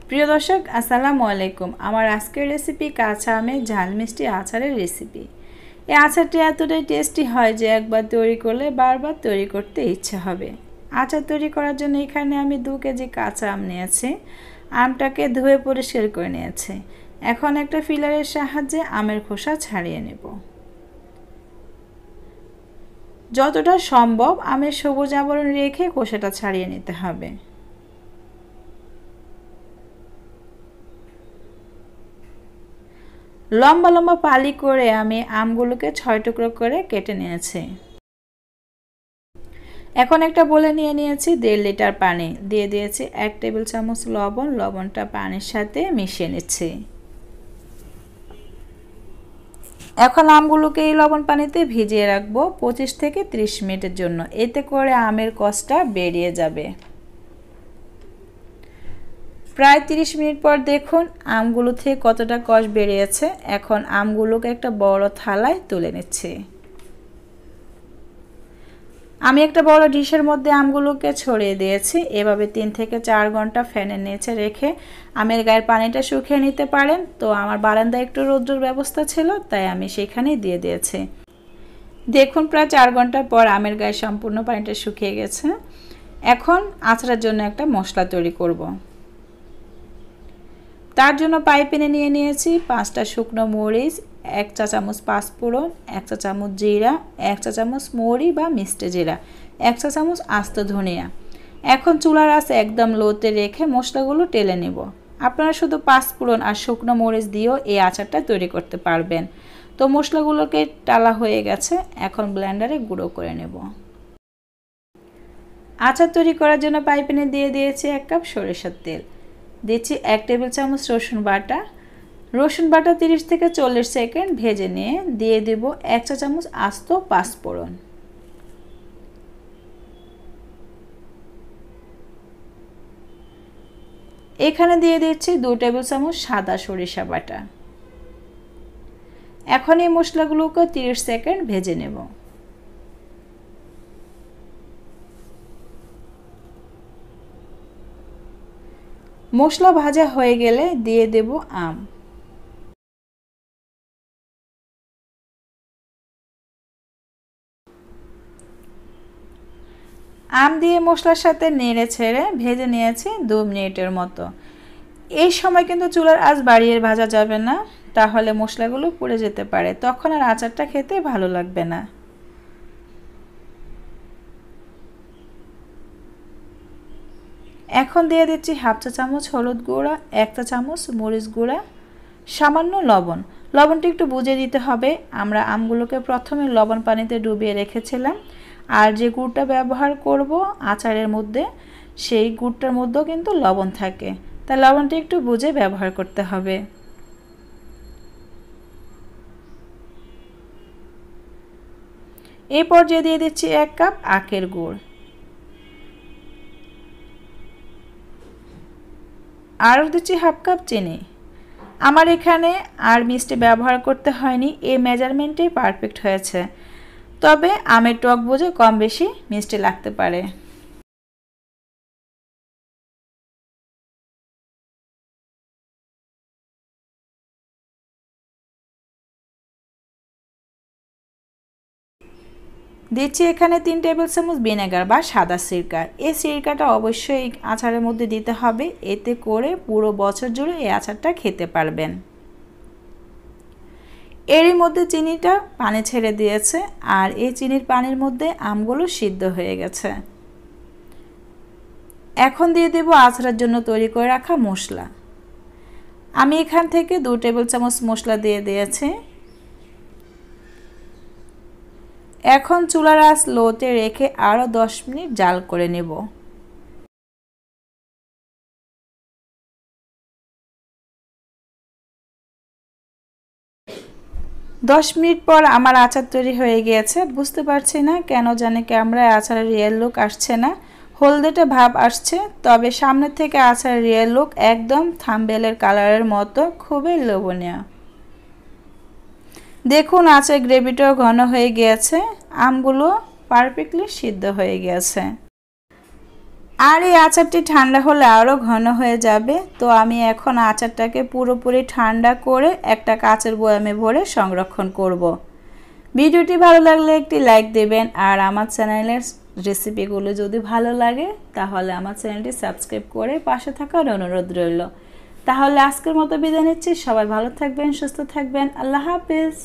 প্রিয় দর্শক আসসালামু আলাইকুম। আমার আজকের রেসিপি কাঁচা আমের ঝাল মিষ্টি আচারের রেসিপি। এই আচারটি এতটাই টেস্টি হয় যে একবার তৈরি করলে বারবার তৈরি করতে ইচ্ছে হবে। আচার তৈরি করার জন্য এখানে আমি 2 কেজি কাঁচা আম নিয়েছি। আমটাকে ধুয়ে পরিষ্কার করে নিয়েছি। এখন একটা ফিলারের সাহায্যে আমের খোসা ছাড়িয়ে নেব। যতটা সম্ভব আমের সবুজ আবরণ রেখে খোসাটা ছাড়িয়ে নিতে হবে। লম্বা লম্বা পালি করে আমি আমগুলোকে 6 টুকরো করে কেটে নিয়েছি। এখন একটা বলে নিয়েছি 1.5 লিটার পানি, দিয়ে দিয়েছি 1 টেবিল চামচ লবণ। লবণটা পানির সাথে মিশিয়ে নিচ্ছি। এখন আমগুলোকে এই লবণ পানিতে ভিজিয়ে রাখবো 25 থেকে 30 মিনিটের জন্য। এতে করে আমের কষটা বেরিয়ে যাবে। প্রায় 30 মিনিট পর দেখুন আমগুলো থেকে কতটা কষ বেরিয়েছে। এখন আমগুলোকে একটা বড় থালায় তুলে নিচ্ছি। আমি একটা বড় ডিশের মধ্যে আমগুলোকে ছড়িয়ে দিয়েছি। এভাবে 3 থেকে 4 ঘন্টা ফ্যানের নিচে রেখে আমের গায়ের পানিটা শুকিয়ে নিতে পারেন। তো আমার বারান্দায় একটু রৌদ্রের ব্যবস্থা ছিল, তাই আমি সেখানেই দিয়ে দিয়েছি। দেখুন প্রায় 4 ঘন্টা পর আমের গায়ে সম্পূর্ণ পানিটা শুকিয়ে গেছে। এখন আচারের জন্য একটা মশলা তৈরি করব। তার জন্য প্যানে নিয়ে নিয়েছি 5টা শুকনো মরিচ, 1 চা চামচ পাঁচফোড়ন, 1 চা চামচ জিরা, 1 চা চামচ মৌরি বা মিষ্টি জিরা, 1 চা চামচ আস্ত ধনিয়া। এখন চুলার আঁচ একদম লোতে রেখে মশলাগুলো টেলে নেব। আপনারা শুধু পাঁচফোড়ন আর শুকনো মরিচ দিয়েও এই আচারটা তৈরি করতে পারবেন। তো মশলাগুলোকে টালা হয়ে গেছে, এখন ব্লেন্ডারে গুঁড়ো করে নেব। আচার তৈরি করার জন্য প্যানে দিয়ে দিয়েছি 1 কাপ সরিষার তেল, দিচ্ছি 1 টেবিল চামচ রসুন বাটা। রসুন বাটা 30 থেকে 40 সেকেন্ড ভেজে নিয়ে দিয়ে দেব 1 চা চামচ আস্ত পাঁচফোড়ন। এখানে দিয়ে দিচ্ছি 2 টেবিল চামচ সাদা সরিষা বাটা। এখন এই মশলাগুলোকে 30 সেকেন্ড ভেজে নেব। মশলা ভাজা হয়ে গেলে দিয়ে দেব আম। আম দিয়ে মশলার সাথে নেড়ে ছেড়ে ভেজে নিয়েছি 2 মিনিটের মতো। এই সময় কিন্তু চুলার আঁচ বাড়িয়ে ভাজা যাবে না, তাহলে মশলাগুলো পুড়ে যেতে পারে, তখন আর আচারটা খেতে ভালো লাগবে না। এখন দিয়ে দিচ্ছি 1/2 চা চামচ হলুদ গুঁড়া, 1 চা চামচ মরিচ গুঁড়া, সামান্য লবণ। লবণটা একটু বুঝে দিতে হবে। আমরা আমগুলোকে প্রথমে লবণ পানিতে ডুবিয়ে রেখেছিলাম, আর যে গুড়টা ব্যবহার করব আচারের মধ্যে, সেই গুড়টার মধ্যেও কিন্তু লবণ থাকে, তাই লবণটা একটু বুঝে ব্যবহার করতে হবে। এই পর্যায়ে দিয়ে দিচ্ছি 1 কাপ আখের গুড়, আর দিচ্ছি 1/2 কাপ চিনি। আমার এখানে আর মিষ্টি ব্যবহার করতে হয়নি, এই মেজারমেন্টেই পারফেক্ট হয়েছে। তবে আমের টক বুঝে কম বেশি মিষ্টি লাগতে পারে। দিচ্ছি এখানে 3 টেবিল চামচ ভিনেগার বা সাদা সিরকা। এই সিরকাটা অবশ্যই আচারের মধ্যে দিতে হবে, এতে করে পুরো বছর জুড়ে এই আচারটা খেতে পারবেন। এরই মধ্যে চিনিটা পানি ছেড়ে দিয়েছে, আর এই চিনির পানির মধ্যে আমগুলো সিদ্ধ হয়ে গেছে। এখন দিয়ে দেব আচারের জন্য তৈরি করে রাখা মশলা। আমি এখান থেকে 2 টেবিল চামচ মশলা দিয়ে দিয়েছি। এখন চুলার আঁচ লোতে রেখে আরও 10 মিনিট জাল করে নেব। 10 মিনিট পর আমার আচার তৈরি হয়ে গিয়েছে। বুঝতে পারছি না কেন জানি ক্যামেরায় আচারের রিয়েল লুক আসছে না, হলদেটে ভাব আসছে। তবে সামনে থেকে আচারের রিয়েল লুক একদম থাম্বনেলের কালারের মতো, খুবই লোভনীয়। দেখুন আচার গ্রেভিটাও ঘন হয়ে গিয়েছে, আমগুলো পারফেক্টলি সিদ্ধ হয়ে গিয়েছে। আর এই আচারটি ঠান্ডা হলে আরও ঘন হয়ে যাবে। তো আমি এখন আচারটাকে পুরোপুরি ঠান্ডা করে একটা কাচের বয়ামে ভরে সংরক্ষণ করব। ভিডিওটি ভালো লাগলে একটি লাইক দেবেন, আর আমার চ্যানেলের রেসিপিগুলো যদি ভালো লাগে তাহলে আমার চ্যানেলটি সাবস্ক্রাইব করে পাশে থাকার অনুরোধ রইল। তাহলে আজকের মতো বিদায় নিচ্ছি। সবাই ভালো থাকবেন, সুস্থ থাকবেন। আল্লাহ হাফেজ।